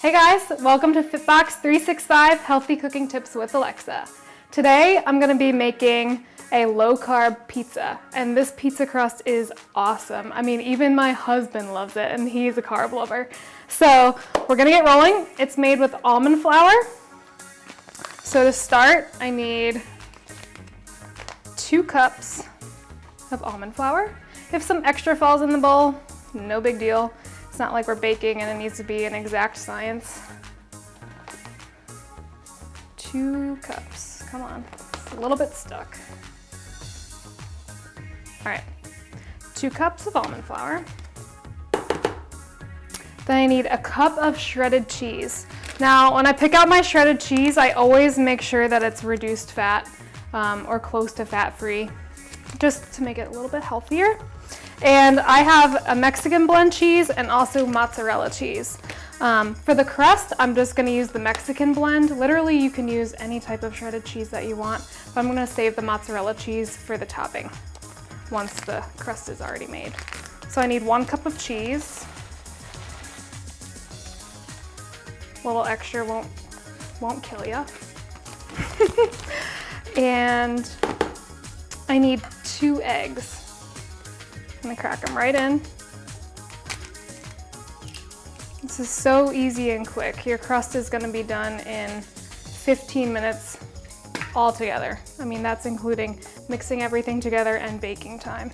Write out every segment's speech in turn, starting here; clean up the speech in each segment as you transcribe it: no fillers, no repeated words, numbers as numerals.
Hey guys, welcome to FitBox365 Healthy Cooking Tips with Alexa. Today I'm going to be making a low-carb pizza, and this pizza crust is awesome. I mean, even my husband loves it, and he's a carb lover. So we're going to get rolling. It's made with almond flour. So to start, I need 2 cups of almond flour. If some extra falls in the bowl, no big deal. It's not like we're baking and it needs to be an exact science. 2 cups, come on, it's a little bit stuck. All right, 2 cups of almond flour. Then I need a cup of shredded cheese. Now, when I pick out my shredded cheese, I always make sure that it's reduced fat or close to fat-free, just to make it a little bit healthier. And I have a Mexican blend cheese and also mozzarella cheese. For the crust, I'm just gonna use the Mexican blend. Literally, you can use any type of shredded cheese that you want, but I'm gonna save the mozzarella cheese for the topping once the crust is already made. So I need 1 cup of cheese. A little extra won't kill ya. And I need 2 eggs. I'm gonna crack them right in. This is so easy and quick. Your crust is gonna be done in 15 minutes all together. I mean, that's including mixing everything together and baking time.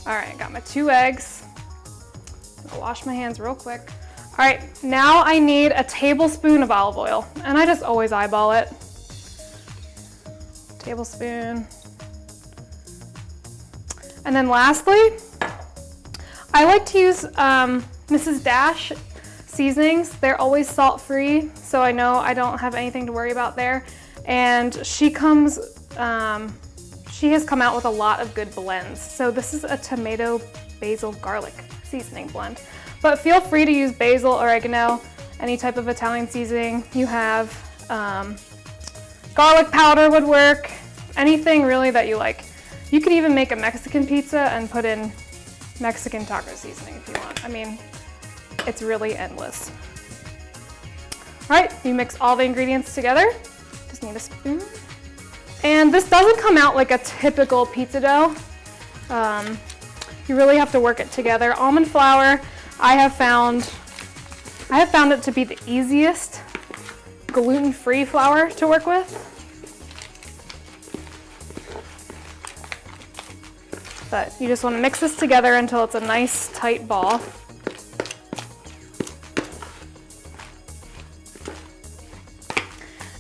All right, got my 2 eggs. I'll wash my hands real quick. All right, now I need a tablespoon of olive oil, and I just always eyeball it. Tablespoon. And then lastly, I like to use Mrs. Dash seasonings. They're always salt-free, so I know I don't have anything to worry about there. And she has come out with a lot of good blends. So this is a tomato, basil, garlic seasoning blend. But feel free to use basil, oregano, any type of Italian seasoning you have. Garlic powder would work, anything really that you like. You could even make a Mexican pizza and put in Mexican taco seasoning if you want. I mean, it's really endless. All right, you mix all the ingredients together. Just need a spoon. And this doesn't come out like a typical pizza dough. You really have to work it together. Almond flour, I have found it to be the easiest gluten-free flour to work with. But you just want to mix this together until it's a nice tight ball.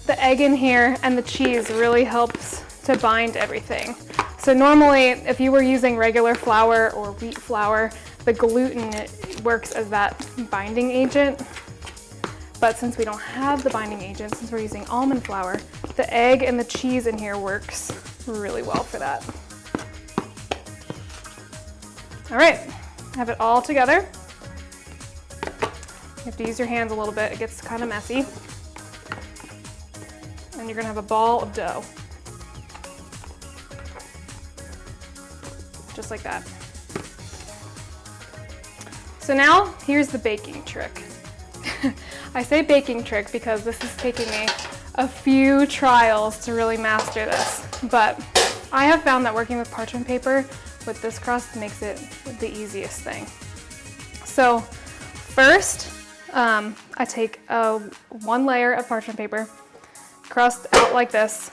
The egg in here and the cheese really helps to bind everything. So normally, if you were using regular flour or wheat flour, the gluten works as that binding agent. But since we don't have the binding agent, since we're using almond flour, the egg and the cheese in here works really well for that. All right, have it all together. You have to use your hands a little bit, it gets kind of messy. And you're gonna have a ball of dough. Just like that. So now, here's the baking trick. I say baking trick because this is taking me a few trials to really master this, but I have found that working with parchment paper with this crust makes it the easiest thing. So first, I take 1 layer of parchment paper, crust out like this,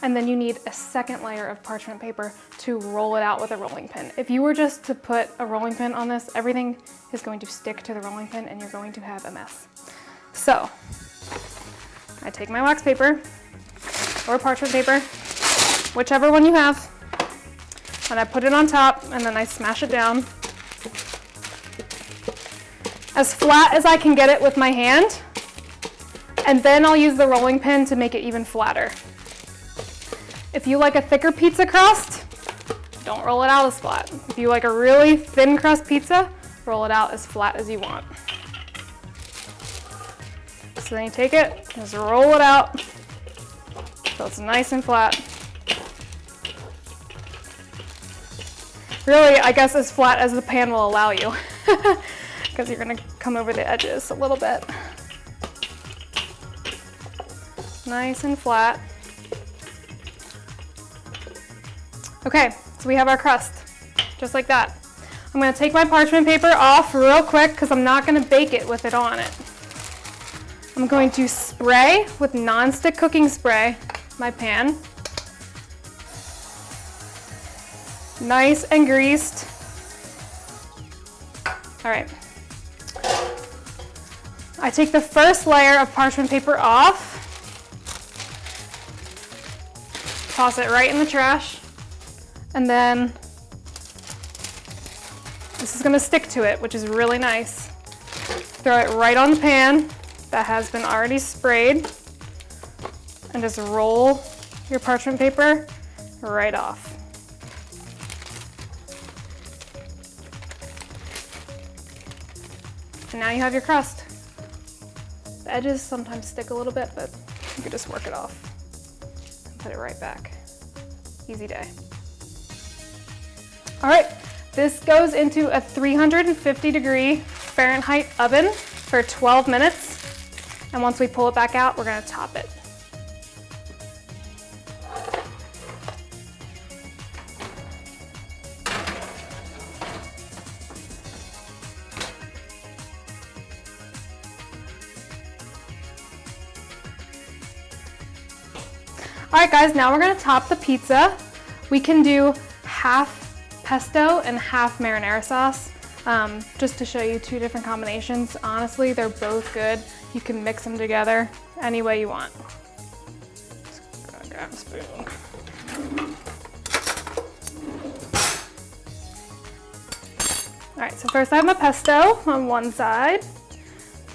and then you need a 2nd layer of parchment paper to roll it out with a rolling pin. If you were just to put a rolling pin on this, everything is going to stick to the rolling pin and you're going to have a mess. So I take my wax paper or parchment paper, whichever one you have, and I put it on top, and then I smash it down as flat as I can get it with my hand, and then I'll use the rolling pin to make it even flatter. If you like a thicker pizza crust, don't roll it out as flat. If you like a really thin crust pizza, roll it out as flat as you want. So then you take it, just roll it out so it's nice and flat. Really, I guess as flat as the pan will allow you. because you're gonna come over the edges a little bit. Nice and flat. Okay, so we have our crust, just like that. I'm gonna take my parchment paper off real quick because I'm not gonna bake it with it on it. I'm going to spray with non-stick cooking spray my pan. Nice and greased. All right. I take the first layer of parchment paper off, toss it right in the trash, and then this is gonna stick to it, which is really nice. Throw it right on the pan that has been already sprayed, and just roll your parchment paper right off. And now you have your crust. The edges sometimes stick a little bit, but you can just work it off and put it right back. Easy day. All right, this goes into a 350-degree Fahrenheit oven for 12 minutes. And once we pull it back out, we're gonna top it. All right, guys, now we're gonna top the pizza. We can do half pesto and half marinara sauce, just to show you two different combinations. Honestly, they're both good. You can mix them together any way you want. Just gonna grab a spoon. All right, so first I have my pesto on one side.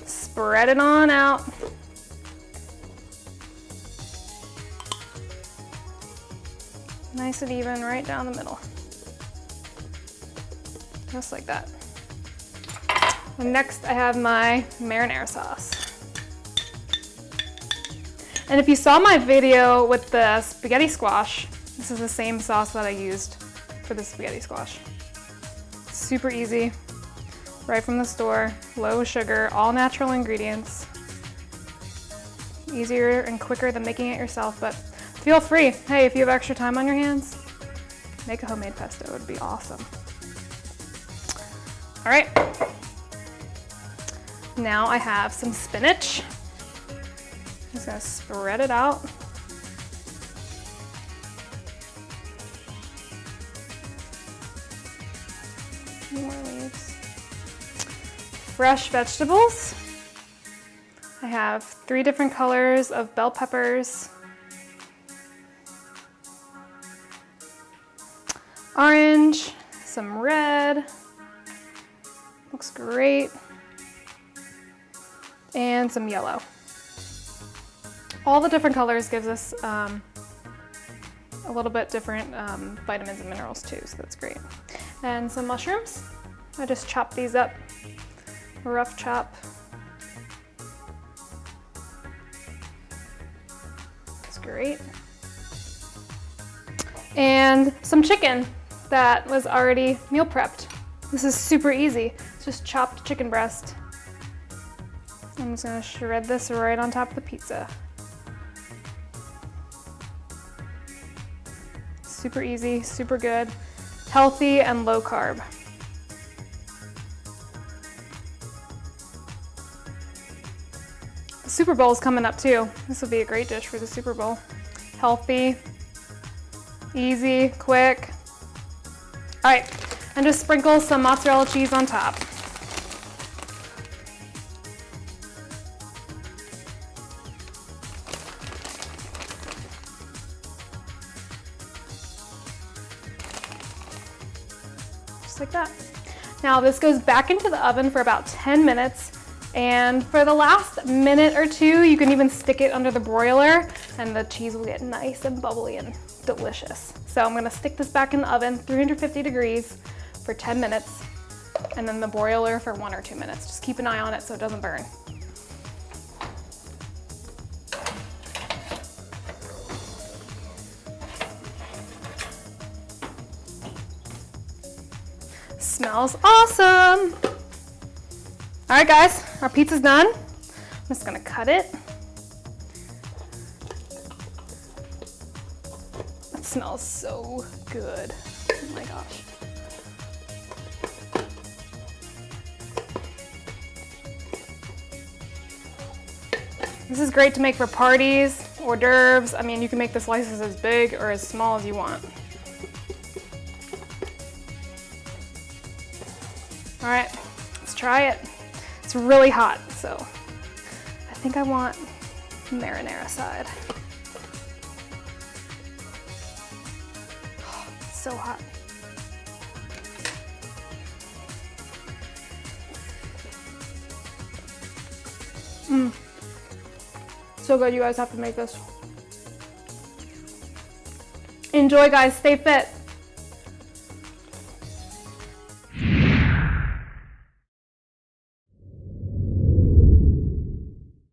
Spread it on out. Nice and even right down the middle. Just like that. And next I have my marinara sauce. And if you saw my video with the spaghetti squash, this is the same sauce that I used for the spaghetti squash. Super easy, right from the store, low sugar, all natural ingredients. Easier and quicker than making it yourself, but feel free. Hey, if you have extra time on your hands, make a homemade pesto, it would be awesome. All right, now I have some spinach. Just gonna spread it out. More leaves. Fresh vegetables. I have 3 different colors of bell peppers. Orange, some red, looks great, and some yellow. All the different colors gives us a little bit different vitamins and minerals too, so that's great. And some mushrooms. I just chop these up, rough chop. That's great. And some chicken that was already meal prepped. This is super easy. It's just chopped chicken breast. I'm just gonna shred this right on top of the pizza. Super easy, super good, healthy and low carb. The Super Bowl is coming up too. This would be a great dish for the Super Bowl. Healthy, easy, quick. All right, and just sprinkle some mozzarella cheese on top. Just like that. Now this goes back into the oven for about 10 minutes. And for the last minute or two, you can even stick it under the broiler and the cheese will get nice and bubbly and delicious. So I'm gonna stick this back in the oven, 350 degrees for 10 minutes, and then the broiler for 1 or 2 minutes. Just keep an eye on it so it doesn't burn. Smells awesome. All right, guys, our pizza's done. I'm just gonna cut it. That smells so good. Oh my gosh. This is great to make for parties, hors d'oeuvres. I mean, you can make the slices as big or as small as you want. All right, let's try it. It's really hot, so I think I want marinara side. Oh, it's so hot. So good, you guys have to make this. Enjoy, guys, stay fit.